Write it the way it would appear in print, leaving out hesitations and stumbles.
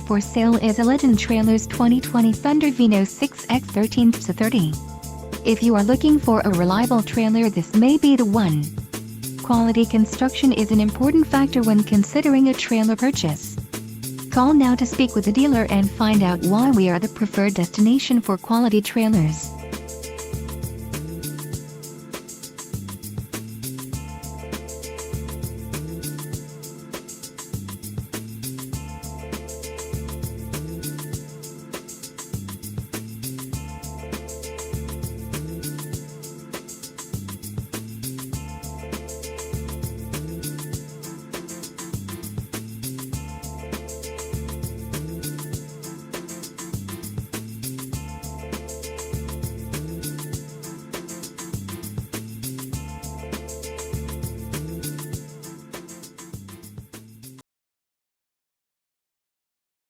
For sale is a Legend Trailers 2020 Fender Vino 6X13TVSA30. If you are looking for a reliable trailer, this may be the one. Quality construction is an important factor when considering a trailer purchase. Call now to speak with the dealer and find out why we are the preferred destination for quality trailers.